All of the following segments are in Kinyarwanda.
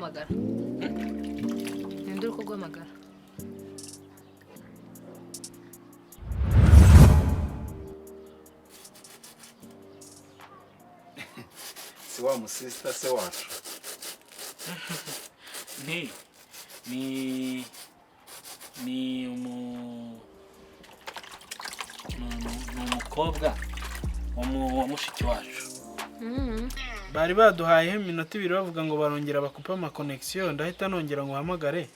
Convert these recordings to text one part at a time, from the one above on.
guhamagara ninde uri kuguhamagara si wa musista se wacu ni umukobwa wa mushiki wacu. Bari baduhaye iminota 2 bavuga ngo barongera bakupa ama connection ndahita nongera ngo hamagare.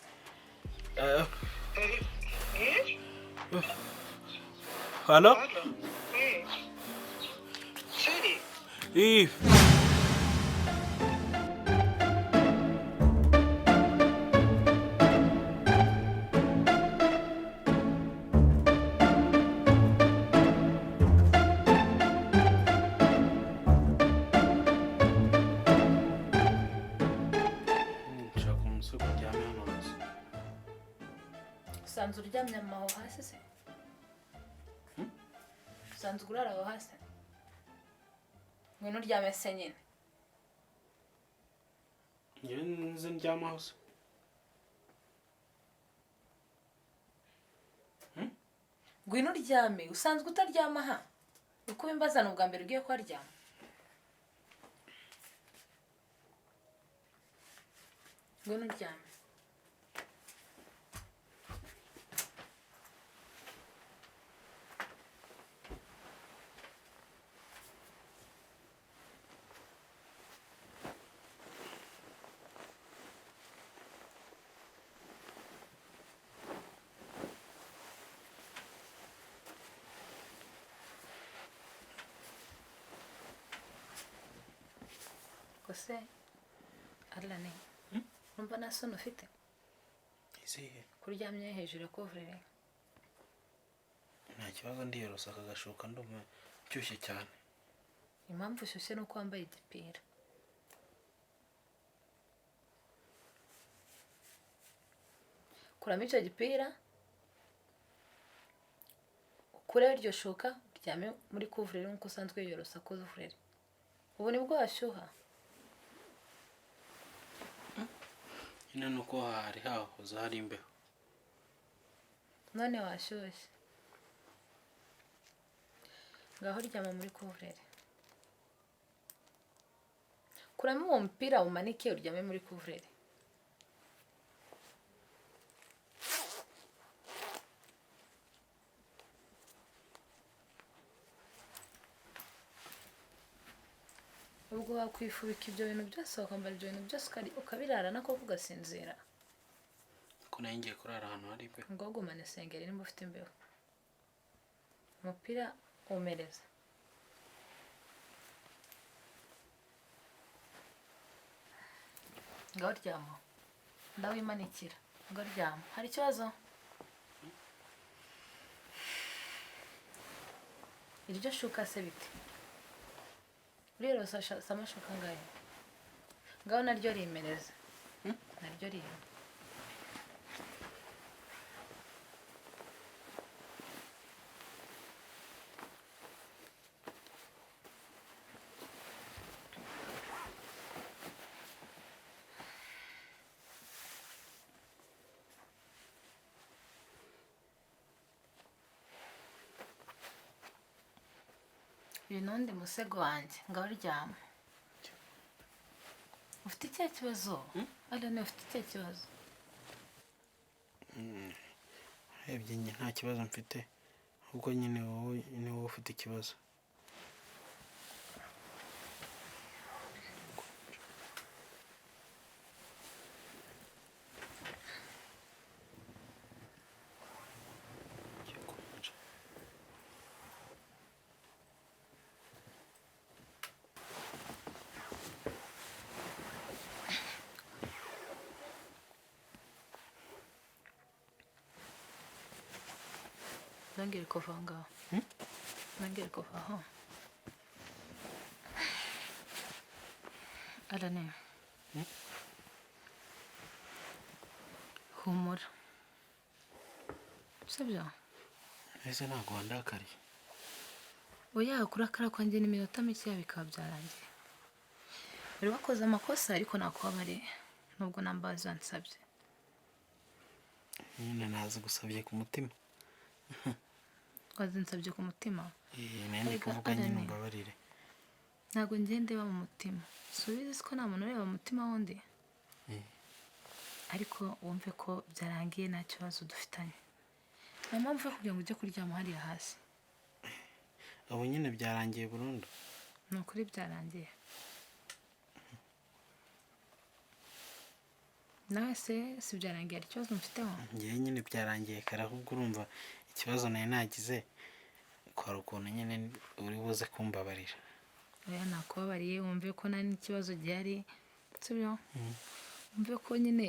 Hello? Chérie. Sanzu uryamye amaho hasi se? Sanzu urara aho hasi? Ngwino uryame se nyine. Nze ndyama hose. Ngwino uryame, usanzwe utaryama ha? Uko bimbazana ubwa mbere ugiye ko aryama. Ngwino uryame. Kose Alain numva nasono ufite Izihe kuryamye hejuru ya couvre nta kibazo ndiyorosa akagashoka ndumva cyushye cyane. impamvu ushushe no kwambaye igipira kuramo icyo gipira ukure iryo shuka uryame muri couvre nkuko usanzwe yorosa couvre ubu nibwo washyuha. Ina nuko hari hahoze hari imbeho none washyushye ngaho ryama muri couvre kuramo uwo mupira umanike uryame muri couvre ubwo wakwifubika ibyo bintu byose wakambara ibyo bintu byose ukabirara nako kugasinzira ko nayo ngiye kurara ahantu hari imbeho ngo gumane sengeri nimba ufite imbeho umupira umereza ngaho ryama ndawimanikira ngaho ryama hari ikibazo iryo shuka se bite rero samashuka ngayo ngaho naryo rimereza naryo riri Binundi musego wanjye ngaho ryama ufite icyo kibazo Alain ufite icyo kibazo hebye nta kibazo mfite ahubwo nyine wowe ufite ikibazo. Nangere kuva ngaho nangere kuva aho Alain humura sibyo ese ntago wandakariye oya kurakara kwanjye n'iminota mike bikaba byarangiye uri wakoze amakosa ariko nakubabare nubwo nambaza ansabye nyine naza gusabye ku mutima wazinsabye ku mutima nandi kuvuga nyine mbabarire ntabwo ndeba mu mutima subize ko nta muntu ureba mu mutima wundi ariko wumve ko byarangiye nta kibazo dufitanye nta mpamvu yo kugira ngo ujye kuryama hariya hasi abo nyine byarangiye burundu ni ukuri byarangiye nawe se si byarangiye hari ikibazo mfiteho ngewe nyine byarangiye kare ahubwo urumva ikibazo nari nagize kwari ukuntu nyine uri buze kumbabarira oya nakubabariye wumve ko nta n'ikibazo gihari sibyo wumve ko nyine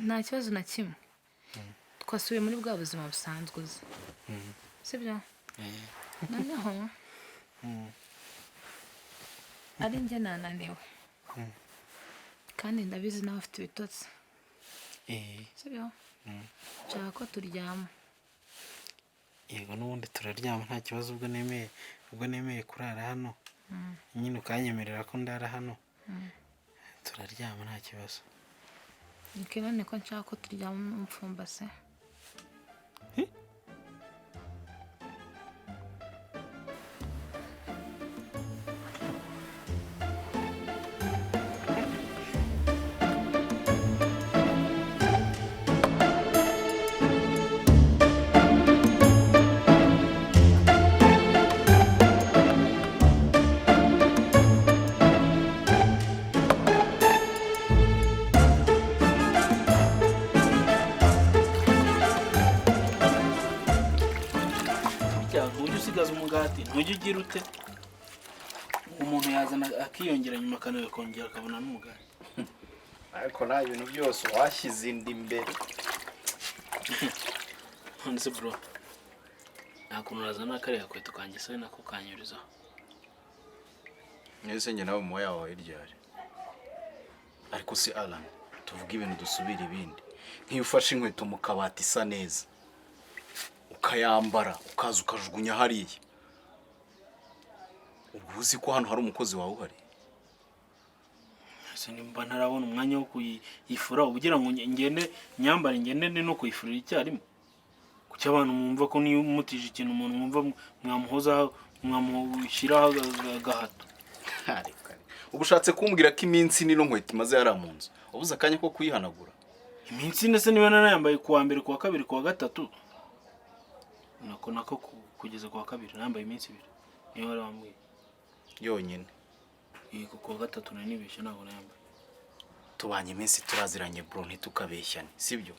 nta kibazo na kimwe twasubiye muri bwa buzima busanzwe uzi sibyo noneho ari njye nananiwe kandi ndabizi nawe afite ibitotsi sibyo nshaka ko turyama yego n'ubundi turaryama nta kibazo ubwo nemeye kurara hano nyine ukanyemerera ko ndara hano turaryama nta kibazo none ko nshaka ko turyama mupfumbase ntujye ugira ute umuntu yazana akiyongera nyuma akanakongera akabona n'umugati ariko nta bintu byose washyize indi imbere nonese bro nta kuntu urazana kariya kweto kanjye se nako kanyurizaho mwese njye nawe mu yawe iryari ariko si Alain tuvuga ibintu dusubira ibindi nk'iyo ufashe inkweto mu kabati isa neza ukayambara ukaza ukajugunya hariya uzi ko hano hari umukozi wawe uhari ese nimba ntarabona umwanya wo kuyifura ubugira ngo ngende nyambare ngende no kuyifurira icyarimwe kuki abantu mwumva ko niyo umutije ikintu umuntu mwumva mwamuhoza mwamushyiraho agahato ubushatse kumbwira ko iminsi nino nkweto imaze yari mu nzu ubuze akanya ko kuyihanagura iminsi ndetse niba narayambaye kuwa mbere kuwa kabiri kuwa gatatu nako kugeza kuwa kabiri nambaye iminsi ibiri niyo wari wambwiye yonyine yego kuwa gatatu nari nibeshye ntabwo nayambaye tubanye iminsi turaziranye bro ntitukabeshyane sibyo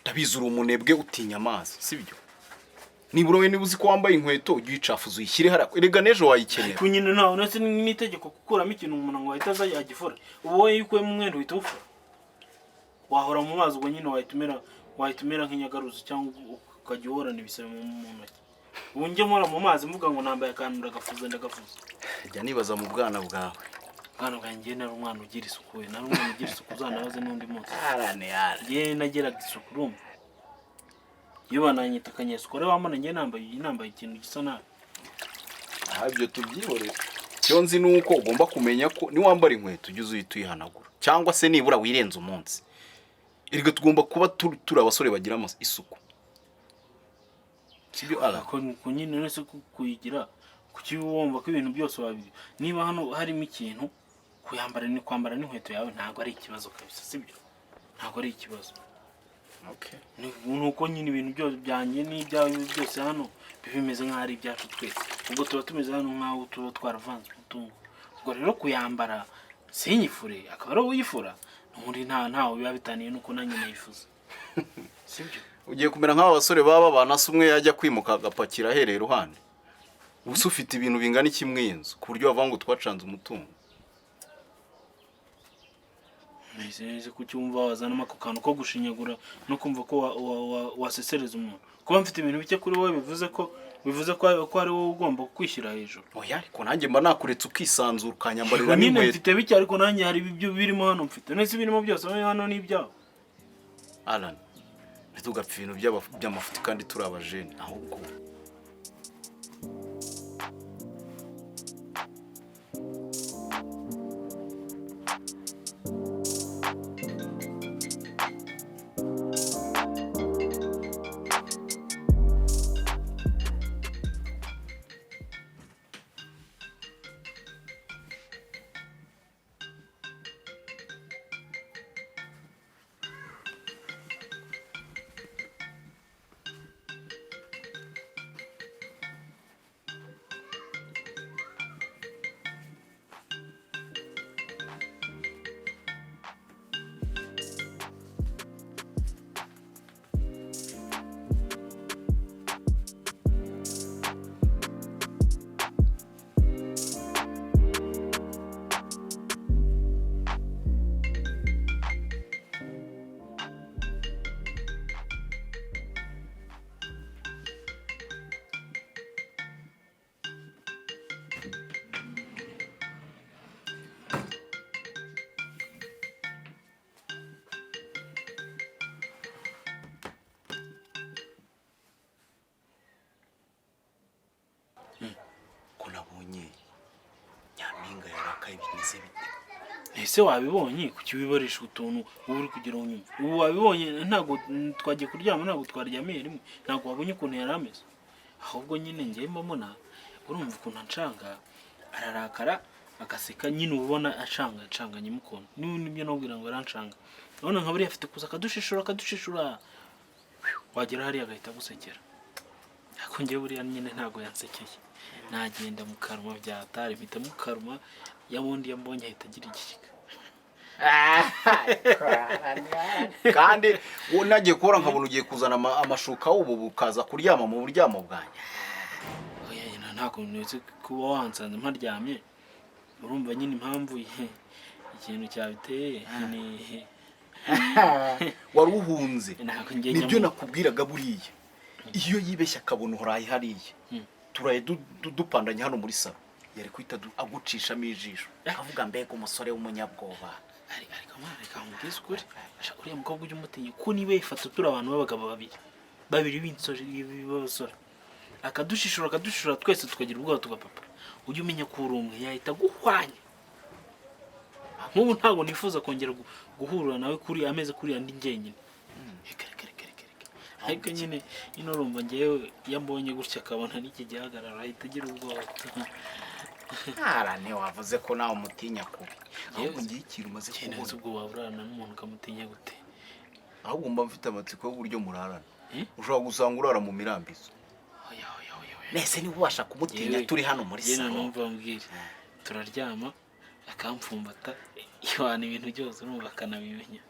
ndabizi uri umunebwe utinya amazi sibyo nibura we niba uzi ko wambaye inkweto ujye uyicafuza uyishyire hariya erega n'ejo wayikenera ariko nyine ntawe ndetse n'itegeko gukuramo ikintu umuntu ngo ahita aza yagifura ubu wowe iyo ukuyemo umwenda uhita ufura wahora mu mazi ubwo nyine wahitumira nk'inyagaruzi cyangwa ukajya uhorana ibisebe mu ntoki ubu njye mpora mu mazi mvuga ngo nambaye akantu ndagafuza jya nibaza mu bwana bwawe bwana bwanjye nari umwana ugira isuku we nari umwana ugira isuku uzanabaze n'undi munsi njye nageraga isuku urumva iyo bananyita akanyesuku rero wamana njye nambaye ikintu gisa nabi ibyo tubyihorera icyo nzi ni uko ugomba kumenya ko niwambara inkweto ujye uhita uyihanagura cyangwa se nibura wirenze umunsi erega tugomba kuba turi abasore bagira isuku sibyo Alain ko nyine nese kuyigira kuki wumva ko ibintu byose wabizi niba hano harimo ikintu kwambara n'inkweto yawe ntabwo ari ikibazo kabisa sibyo ntabwo ari ikibazo okay nuko nyine ibintu byose byanjye n'ibyawe byose hano bimeze nk'aho ari ibyacu twese ubwo tuba tumeze hano nk'aho tuba twaravanze umutungo ubwo rero kuyambara sinyifure akaba ari uyifura n'ubundi ntawe biba bitaniye nuko nanjye nayifuza sibyo ugiye kumera nk'aba basore baba banase umwe yajya kwimuka agapakira ahereye iruhande ubusa ufite ibintu bingana ikimwe inzu ku buryo bavuga ngo twacanze umutungo neze kucyumva wazanamo ako kantu ko gushinyagura no kumva ko wasesereza umuntu kuba mfite ibintu bike kuri wowe bivuze ko ari wowe ugomba kwishyira hejuru oya ariko nanjye mba nakuretse ukisanzura ukanyambarira n'inkweto nyine mfite bike ariko nanjye hari ibyo birimo hano mfite nese birimo byose hano n'ibyawe Alain ntitugapfa ibintu by'amafuti kandi turi abajene ahubwo wabonye Nyampinga yarakaye bimeze bite? ese wabibonye kuki wibarisha utuntu ubu uri kugira unyuma ubu wabibonye ntago twagiye kuryama ntago twaryamiye rimwe ntago wabonye ukuntu yari ameze ahubwo nyine ngiye mbona urumva ukuntu ancanga ararakara agaseka nyine ubona acanganye mukono nibyo nobwira ngo arancanga none nka buri afite kuza akadushishura wagera hari agahita gusekera ako ngiye buri nyine ntago yansekeye nagenda mu karuma byatari bita mu karuma yabundi yambonye ahita agira igishika kandi wo nagiye kubora nkabona ugiye kuzana amashuka ubu bukaza kuryama mu buryamo bwanjye. Oya nyina ntago netse kuba wansanze mparyamye urumva nyine impamvu ikintu cyabiteye ni waruhunze nibyo nakubwiraga buriya iyo yibeshya akabona horaye hariye turaye dupandanye hano muri salo yari kwita agucishamo ijisho akavuga mbega umusore w'umunyabwoba ariko mwana kamubwiza ukuri ashaka uriya mukobwa ujya umutinye ko niwe ifata tura abantu b'abagabo babiri b'insoje b'abasore akadushishura twese tukagira ubwoba tugapapa ujye umenya ko uri umwe yahita guhwanya nk'ubu ntabwo nifuza kongera guhurira nawe kuri ameze kuri andi njyenyine ariko nyine ino rumva ngewe yambonye gutya akabona n'iki gihagarara ahita agira ubwoba. Arane wavuze ko nawe umutinya kubi ahubwo ngiye ikintu umaze kubona ubwo waburana n'umuntu ukamutinya gute ahubwo mba mfite amatsiko y'uburyo murarana ushobora gusanga urara mu mirambizo nese niba ubasha kumutinya turi hano muri salo numva mbwira turaryama akampfumbata ihwana ibintu byose numva akanabimenya.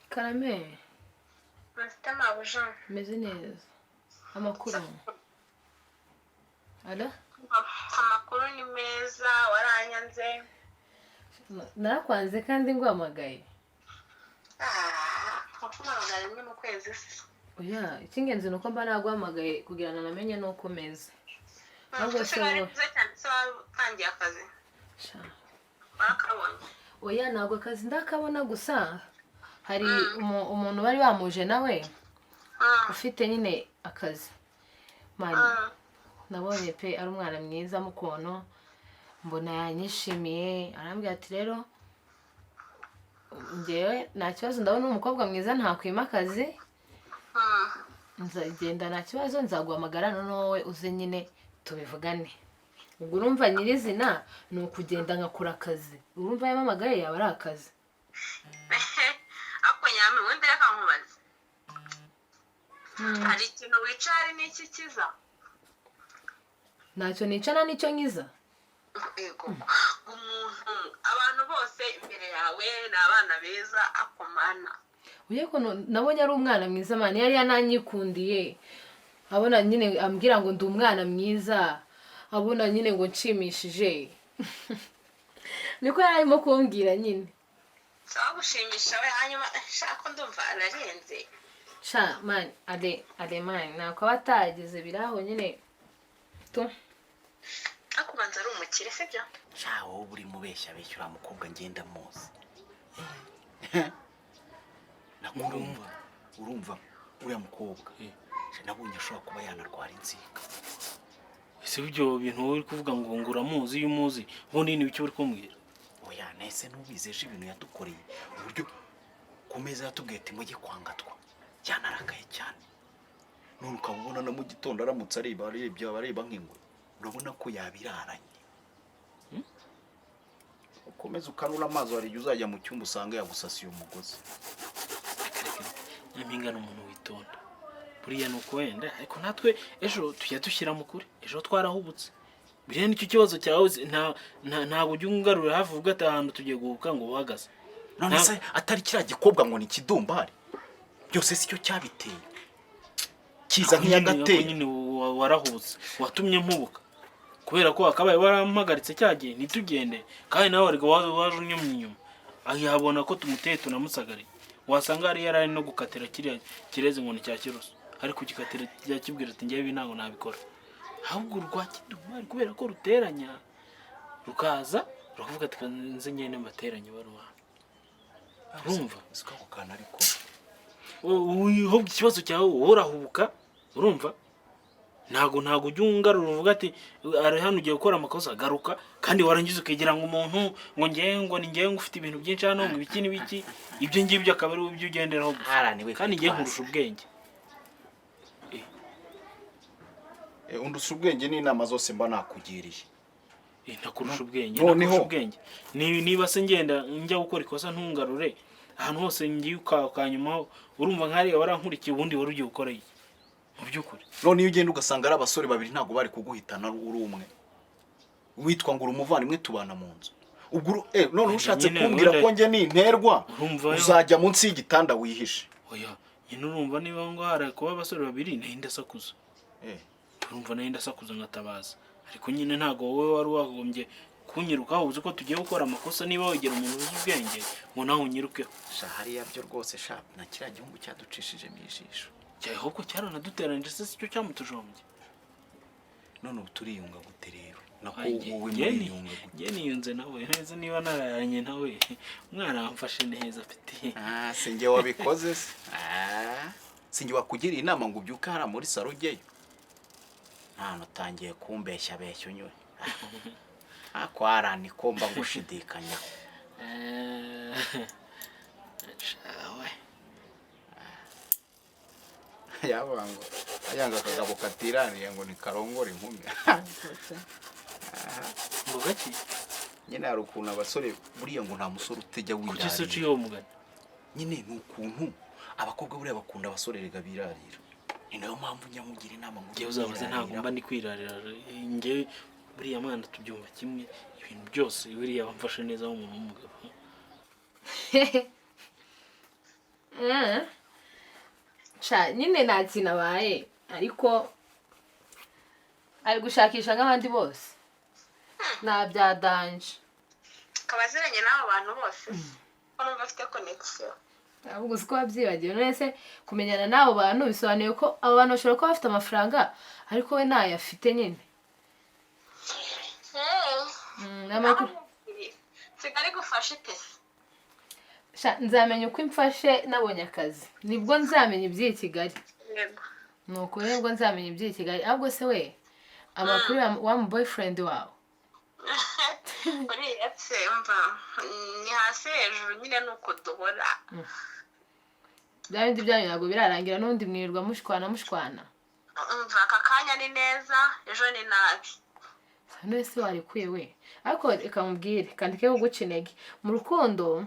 Karame Mfite mabuja meze neza amakuru ala amakuru ni meza waranyanze narakwanze kandi ngwamagaye wakumamagara rimwe mu kwezi oya ikingenzi nuko mba nagwamagaye kugira ngo namenye nuko meze ntabwo se tangiye akazi barakabonye oya ntabwo akazi ndakabona gusa hari umuntu bari bamuje nawe ufite nyine akazi mani nabonye pe ari umwana mwiza mukono mbona yanyishimiye arambwira ati rero ngewe nta kibazo ndabona umukobwa mwiza ntakwima akazi nzagenda nta kibazo nzaguhamagara noneho uze nyine tubivugane ubwo urumva nyirizina ni ukugenda nkakora akazi urumva yamamagaye yaba ari akazi ako nyame wende yakankubaza hari ikintu wicari n'iki kiza ntacyo nicara nicyo nkiza ego umuntu abantu bose imbere yawe ni abana beza akomana uyeko nabonye ari umwana mwiza mani yari yananyikundiye abona nyine ambwira ngo ndi umwana mwiza abona nyine ngo nshimishije niko yarimo kumbwira nyine sawa gushimisha we hanyuma shaka ndumva ararenze sha man ale man nako batageze biraho nyine to akubanza ari umukire sibyo sha wowe buri mubeshya beshyura mukobwa ngenda muzi urumva uriya mukobwa nabonye ashobora kuba yanarwara inzika ese ibyo bintu wowe uri kuvuga ngo nguramuzi iyo umuzi ubundi ni icyo uri kumbwira oya nese nubizeje ibintu yadukoreye uburyo kumeza yatubwiye ati mujye kwangatwa yanarakaye cyane none ukabona na mu gitondo aramutse areba nk'ingwe urabona ko yabiraranye ukomeza ukanura amazi wari uzajya mu cyumba usanga yagusasiye umugozi. Nyampinga ni umuntu witonda buriya nuko wenda ariko natwe ejo tujya dushyira mu kuri ejo twarahubutse biriya nicyo kibazo cyawe ntabwo ujya ungarura hafi uvuga ati ahantu tugiye guhuka ngo uhagaze none se atari kiriya gikobwa ngo ni Kidumbari byose sicyo cyabiteye kiza nk'iyagateye nyine warahubutse watumye mpubuka kubera ko akabaye warampagaritse cyagiye nitugende kandi nawe ariko waje unyumye inyuma ayabona ko tumuteye tunamusagariye wasanga ari yarari no gukatira kiriya kireze ngo ni cya kiruso ariko gikatira yakibwira ati ngiye binango nabikora ahubwo rwa Kidumbari kubera ko ruteranya rukaza rukavuga ati nze nyene mbateranye baruwa urumva sikako kana ariko uho ikibazo cyawe worahubuka urumva ntago ujya ungarura uvuga ati ari hano ugiye gukora amakosa garuka kandi warangiza ukigira ngo umuntu ngo ni ngewe ufite ibintu byinshi hano ngo ibiki n'ibiki ibyo ngibyo akaba ari ibyo ugenderaho kandi ngiye nkurusha ubwenge undusha ubwenge n'inama zose mba nakugiriye ntakurusha ubwenge niba se ngenda njya gukora ikosa ntungarure ahantu hose ngiye ukanyuma urumva nkari warankurikiye ubundi wari ugiye gukora iki mu byukuri none iyo ugenda ugasanga ari abasore babiri ntago bari kuguhitana uri umwe witwa ngo umuvandimwe tubana mu nzu ubwo none ushatse kumbwira ko nge ninterwa uzajya munsi y'igitanda wihishe oya nyine urumva niba ngo hari kuba abasore babiri nahinda sakuza urumva nahinda sakuza ngatabaza ariko nyine ntago wowe wari wagombye kunyirukaho uzi ko tugiye gukora amakosa niba wegera umuntu uzi ubwenge ngo nawe unyirukeho hariya byo rwose sha na kiriya gihugu cyaducishije mu ijisho cyaho ko cyaranaduteranyije se sicyo cyamutujombye none ubu turiyunga gute rero nako wowe muriyunga gute niyunze nawe neza niba nararanye nawe umwana wamfashe neza afite sinjye wabikoze se sinjye wakugiriye inama ngo ubyuke hara muri saro ujyeyo nta utangiye kumbeshya unywe ako Arani ko mba gushidikanya shawe yabango ayanga kagabo katiraniye ngo ni karongore inkumi ngo gaki nyine hari ukuntu abasore buriya ngo nta musore utejya wirarira kuki se ciyo mugani nyine nukuntu abakobwa buriya bakunda abasore rega birarira ni nayo mpamvu nyamugira inama ngo uzabaze ntago mba ni kwirarira nge buriya mwana tubyumva kimwe ibintu byose buriya bamfashe neza nk'umuntu w'umugabo nyine nta kintu abaye ariko ari gushakisha nk'abandi bose nta bya danje akaba aziranye n'abo bantu bose ko numva afite connection ahubwo uzi ko wabyibagiwe none se kumenyana n'abo bantu bisobanuye ko abo bantu bashobora kuba bafite amafaranga ariko we ntayo afite nyine sigari gufasha itese nzamenya uko imfashe nabonye akazi nibwo nzamenya iby'iyi Kigali ni ukuri nibwo nzamenya iby'iyi Kigali ahubwo se we amakuru wa mu boyfriend wawe uriya se mva ni hasi hejuru nyine nuko duhora bya bindi byanyu ntabwo birarangira n'undi mwirirwa mushwana mva aka kanya ni neza ejo ni nabi none se warekuye we ariko reka mubwire kandike kuguca intege mu rukundo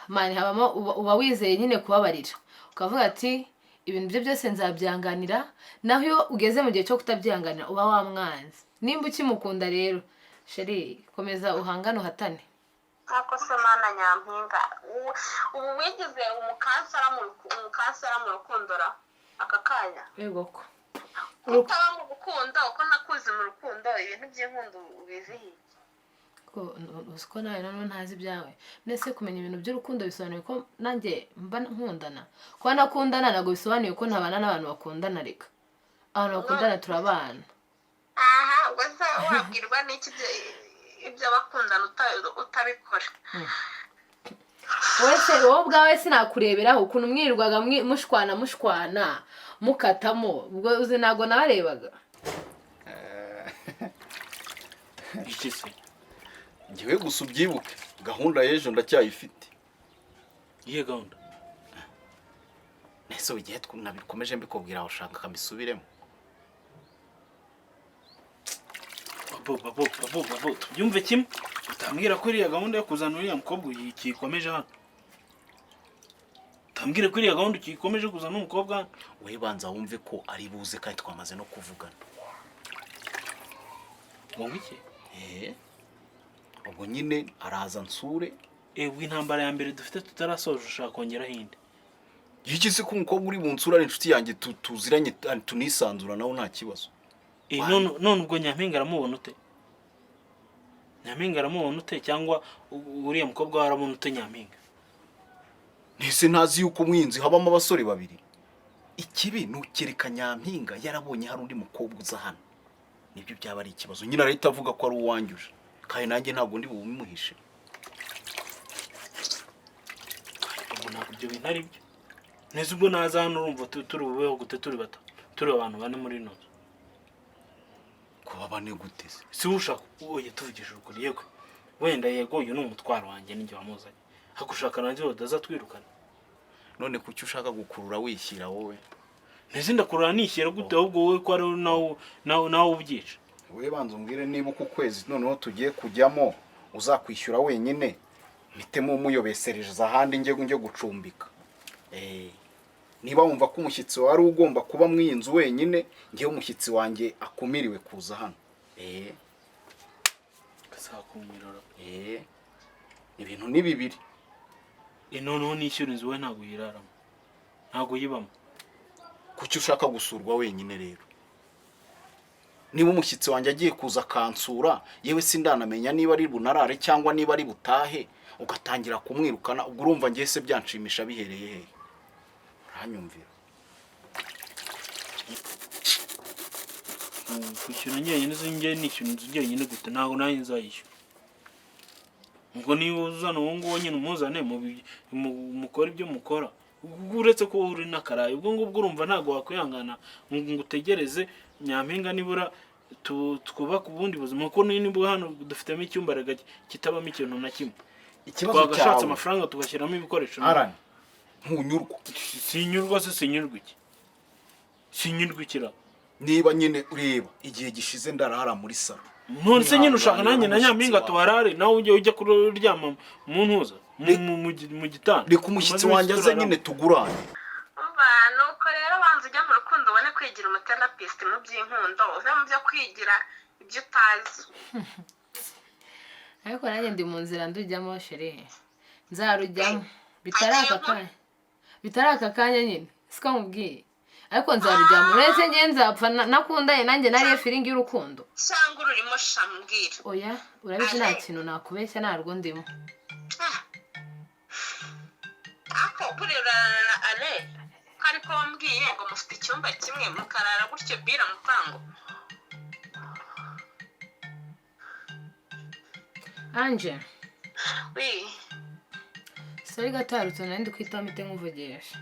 mani habamo uba wizeye nyine kubabarira ukavuga ati ibintu bye byose nzabyanganira naho iyo ugeze mu gihe cyo kutabyanganira uba wamwanze nimba ukimukunda rero sheri komeza uhangane uhatane ako se mana Nyampinga ubu wigize umukansara mu rukundo ra aka kanya yego ko utaba mu rukundo uko nakuze mu rukundo ibintu by'inkundo ubizihiye ko nawe none ntazi ibyawe nese kumenya ibintu by'urukundo bisobanuye ko nanjye mba nkundana kuba nakundana ntabwo bisobanuye ko ntabana n'abantu bakundana reka abantu bakundana turabana ubwo se wabwirwa n'iki ibyo bakundana utabikora wowe ubwawe sinakureberaho ukuntu mwirirwaga mushwana mukatamo ubwo uzi ntabwo nabarebaga iki se ngiwe gusa ubyibuke gahunda y'ejo ndacyayifite iye gahunda nese ugiye nabikomeje mbikubwira aho ushaka kambisubiremo babo tubyumve kimwe utambwira ko iriya gahunda yo kuzana uriya mukobwa ukikomeje hano utambwira ko iriya gahunda ukikomeje kuzana umukobwa hano we banza wumve ko ari buze kandi twamaze no kuvugana ngo iki ubwo nyine araza nsure intambara ya mbere dufite tutarasoje ushaka kongeraho indi iki se ko umukobwa uri bunsura ari inshuti yanjye tuziranye tunisanzura nawe nta kibazo none ubwo Nyampinga aramubona ute? Nyampinga aramubona ute cyangwa uriya mukobwa waramubona ute Nyampinga? Nese ntazi yuko umwinzi habamo abasore babiri. Ikibi nukereka Nyampinga yarabonye hari undi mukobwa uza hano. Nibyo byaba ari ikibazo. Nyina arahita avuga ko ari uwanjuje. Kandi nanjye ntabwo ndi bubimuhishe. Ntabwo ibyo bintu ari byo. Nese ubwo naza hano urumva turi bubeho gute turi bato? Turi abantu bane muri ino nzu. Kuba bane gute se? Si ushaka oye tuvugije ukuri yego. Wenda yego uyu ni umutwaro wanjye n'injye wamuzanye. Hakushaka nanjye badaza twirukana. None kuki ushaka gukurura wishyira wowe? Nese ndakurura nishyira gute ahubwo wowe ko ari nawo ubyica. Wowe banza umbwire niba uko kwezi noneho tugiye kujyamo uzakwishyura wenyine. Mitemo umuyobesereje ahandi njye gucumbika. Niba wumva ko umushyitsi wari ugomba kuba mwinzu wenyine, ngiye umushyitsi wanjye akumiriwe kuza hano. Kasakumirora. Ibintu ni bibiri. Noneho nishyura inzu we ntago yiraramo. Ntago yibamo. Kuki ushaka gusurwa wenyine rero? Niba umushyitsi wanjye agiye kuza kansura, yewe sindanamenya niba ari bunarare cyangwa niba ari butahe, ugatangira kumwirukana, ubwo urumva ngiye se byanshimisha bihereye he? Uranyumvira. Kwishyura njyenyine zinjye nishyura inzu njyenyine gute ntago nanjye nzayishyura. Ubwo niba uzana uwo nguwo nyine umuzane mukora ibyo mukora. Uretse ko uri nakaraye ubwo ngubwo urumva ntago wakwihangana ngo utegereze Nyampinga nibura twubaka ubundi buzima kuko niba hano dufitemo icyumba rega kitabamo ikintu na kimwe. Ikibazo cyawe amafaranga tugashyiramo ibikoresho. Arani ntunyurwa. Sinyurwa se sinyurwa iki? Sinyurwa ikira. Niba nyine ureba igihe gishize ndarara muri salo. None se nyine ushaka nanjye na Nyampinga tubarare nawe ujya kuryama mu ntuza mu gitanda. Reka umushyitsi wanjye aze nyine tugurane. Nuko rero banza ujya mu rukundo ubone kwigira umuterapist mu by'inkundo uve mu byo kwigira ibyo utazi. Ariko nanjye ndi mu nzira ndujyamo shere. Nzarujyamo bitari aka kanya nyine siko mubwiye. Ariko nzarujyamo uretse nge nzapfa nakundanye nanjye nariye feeling y'urukundo. Cyangwa urimo shambwira. Oya urabizi nta kintu nakubeshya narwo ndimo. Ako kurerana na Alain. Kari ko wambwiye ngo mufite icyumba kimwe mukarara gutyo bira mupango. Anje. Oui. Sari gatarutse nandi kwita mite nkuvugisha.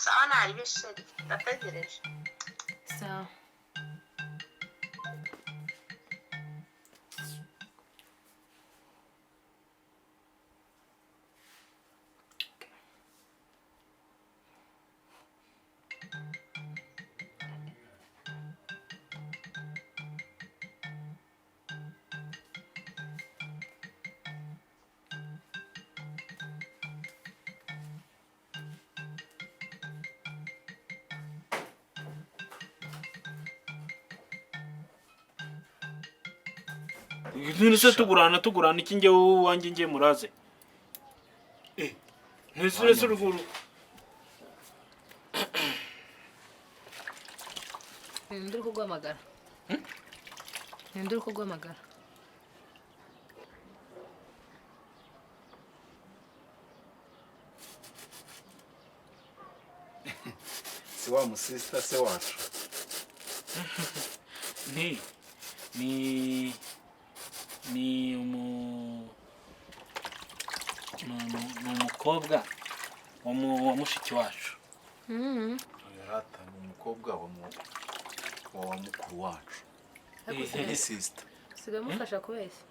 Sawa nari bisheri ndategereje. Sawa. Nese tugurana iki nge wanjye nge muraze. Nese ruguru. Ninduri kugwamagara. Ninduri kugwamagara. Si wa musista se wacu. ni umukobwa wa mushiki wacu. Yarata ni umukobwa wa mukuru wacu. Ni sister. Sigamufasha kubeshya.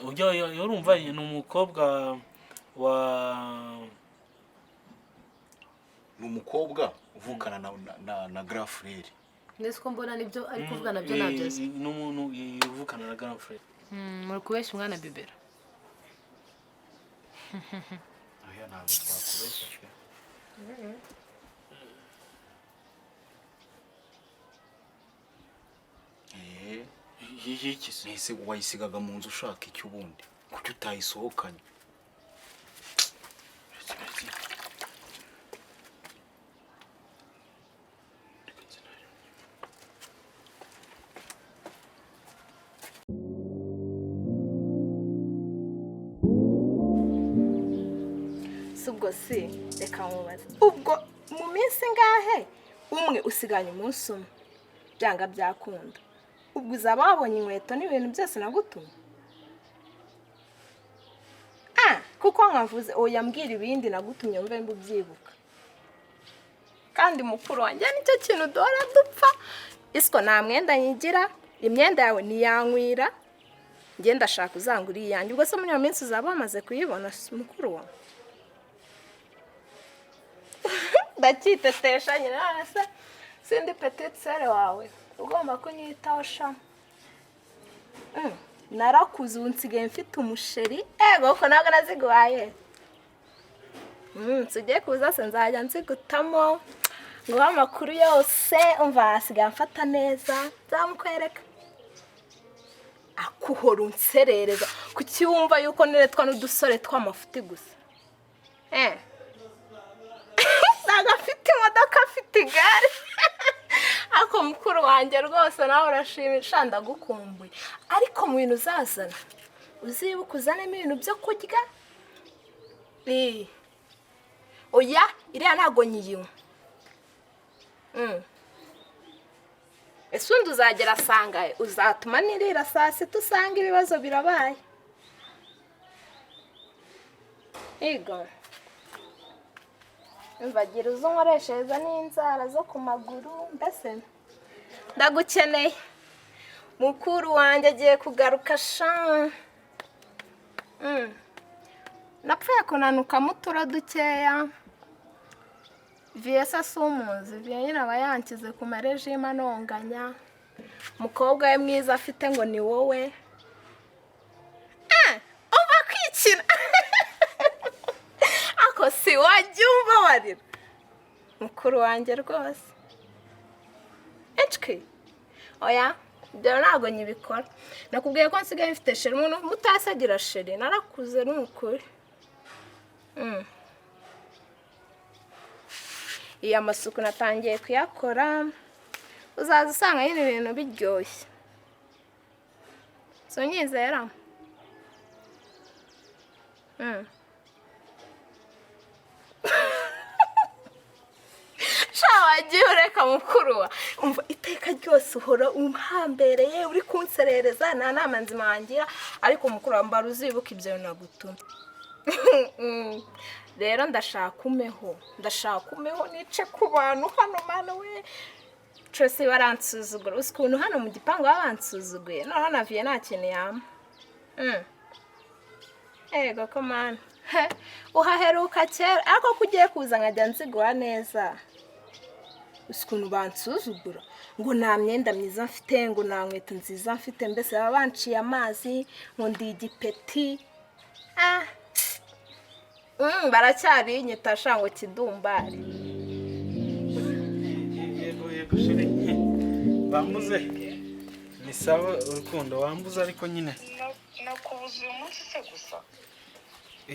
Ujya urumva ni umukobwa wa ni umukobwa uvukana na grand frère. Nese ko mbona nibyo ari kuvuga nabyo nabyo. N'umuntu uvukana na grand frère. Muri kubeshya umwana bibera. Aya ntabwo twakubeshya pe. Yikise. Nese wayisigaga mu nzu ushaka icyo ubundi. Kuki utayisohokanye? ubwo si reka mubaze ubwo mu minsi ngahe umwe usiganye umunsi umwe byanga byakunda ubwo uzaba wabonye inkweto n'ibintu byose nagutumye kuko nkavuze oya mbwira ibindi nagutumye mbe mbubyibuka kandi mukuru wanjye nicyo kintu duhora dupfa isiko nta mwenda nyigira imyenda yawe ntiyankwira njye ndashaka uzangura iyanjye ubwo se muri iyo minsi uzaba wamaze kuyibona mukuru wawe ndakitetesha nyine none se sindi petite sere wawe ugomba kunyitaho sha narakuze ubu nsigaye mfite umusheri ego ko ntabwo naziguhaye tugiye kuza se nzajya nzigutamo ngo amakuru yose umva hasigaye mfata neza nzamukwereka akuhora unserereza kuki wumva yuko neretwa n'udusore tw'amafuti gusa ntabwo afite imodoka afite igare ako mukuru wanjye rwose nawe urashimisha ndagukumbuye ariko mu bintu uzazana uzibuka uzanemo ibintu byo kurya oya iriya ntabwo nyiyinywa ese undi uzagera asanga uzatuma nirira saa sita usanga ibibazo birabaye ego mvagira uzo nkoreshereza n'inzara zo ku maguru mbese ndagukeneye mukuru wanjye agiye kugaruka sha napfuye kunanukamo uturo dukeya viyesa si umuzi viye nyine aba yankize ku marejime anonganya umukobwa we mwiza afite ngo ni wowe uva kwikina ako si wajya umbabarira mukuru wanjye rwose ecwi oya ibyo ntabwo nyibikora nakubwiye ko nsigaye mfite sheri umuntu mutasagira sheri narakuze n'ukuri iyo amasuku natangiye kuyakora uzaza usanga nyine ibintu biryoshye so nyizera wagiye ureka mukuru wa umva iteka ryose uhora umhambereye uri kunserereza nta nama nzima wangira ariko mukuru wa mbara uzibuka ibyo nagutumye rero ndashaka umeho nice ku bantu hano mana we cyose baransuzugura uzi ukuntu hano mu gipangu babansuzuguye noneho naviye nta kintu yama ego ko mana uhaheruka kera ariko ko ugiye kuza nkajya nzigura neza uzi ukuntu bansuzugura ngo nta myenda myiza mfite ngo nta nkweto nziza mfite mbese baba banciye amazi ngo ndi igipeti baracyari nyitasha ngo Kidumbari yego shiri bambuze ni sawa urukundo wambuze ariko nyine nakubuze uyu munsi se gusa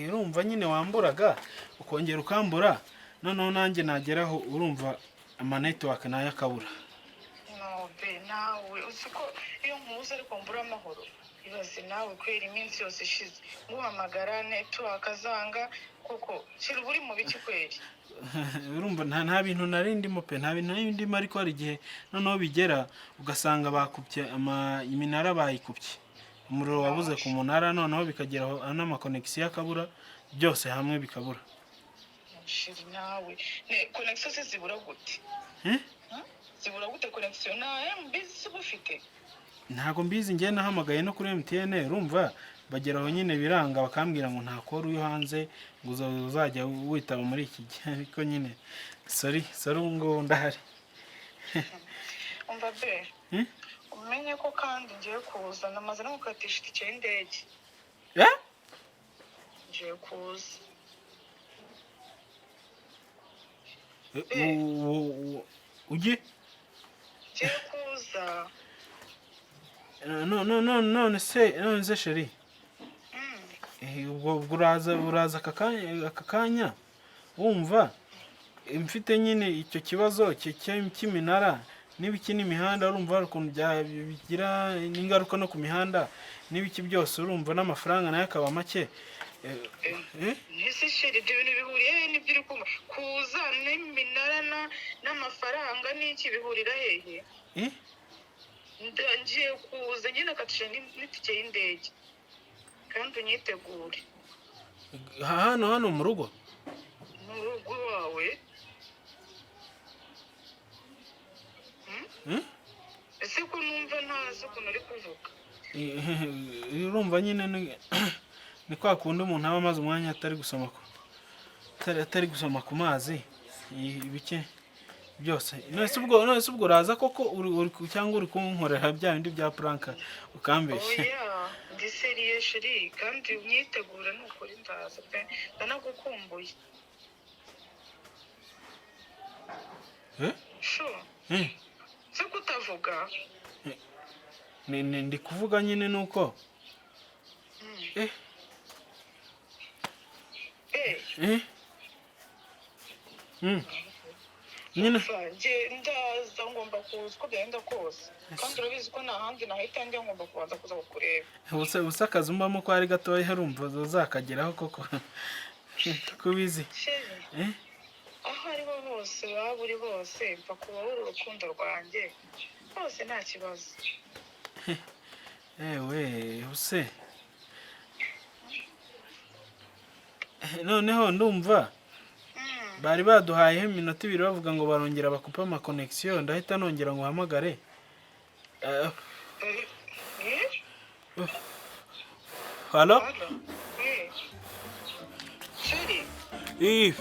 urumva nyine wamburaga ukongera ukambura noneho nanjye nageraho urumva amanetiwaka nayo akabura nawe uzi ko iyo nkubuze ariko mbura amahoro ibaze nawe kwera iminsi yose ishize nguhamagara netiwaka zanga kuko shira uri mu biki kweri urumva nta bintu nari ndimo pe nta bintu nari ndimo ariko hari igihe noneho bigera ugasanga bakupye iminara bayikupye umuriro wabuze ku munara noneho bikageraho n'amakonegisiyo akabura byose hamwe bikabura shiri nawe konegisiyo se zibura gute zibura gute konegisiyo nawe mbizi bufite ntago mbizi ngiye nahamagaye no kuri MTN urumva bageraho nyine biranga bakambwira ngo nta kora uyo hanze ngo uzajya witaba muri iki gihe ariko nyine sorry ngo ndahari umva be umenye ko kandi ngiye kuza namaze no gukatisha itike y'indege ngiye kuza ugiye ngiye kuza none se sheri ubwo uraza aka kanya wumva mfite nyine icyo kibazo cy'iminara n'ibiki n'imihanda urumva ukuntu bigira n'ingaruka no ku mihanda n'ibiki byose urumva n'amafaranga nayo akaba make ese sheri ibyo bintu bihuriye he n'ibyo uri kumva kuza n'iminara n'amafaranga n'iki bihurira hehe ngiye kuza nyine akatisha n'itike y'indege kandi unyitegure hano mu rugo wawe ese ko numva ntazi ukuntu uri kuvuga urumva nyine ni kwa kundi umuntu aba amaze umwanya atari gusoma ku mazi ibike byose none ubwo uraza koko cyangwa uri kunkorera bya bindi bya prank ukambeshya oya ndi seriye sheri kandi unyitegure nukuri ndaza pe ndanagukumbuye sure se kutavuga ndi kuvuga nyine nuko nyine ndaza ngomba kuza uko byagenda kose kandi urabizi ko nta handi nahita njya ngomba kubanza kuza kukureba ubusa akazi umbamo ko ari gatoya harumva uzakageraho koko kubizi aho ariho hose waba uri hose mva kuba uri urukundo rwanjye hose nta kibazo use noneho ndumva bari baduhayeho iminota 2 bavuga ngo barongera bakupa ama connection ndahita nongera ngo uhamagare Hello? Sheri If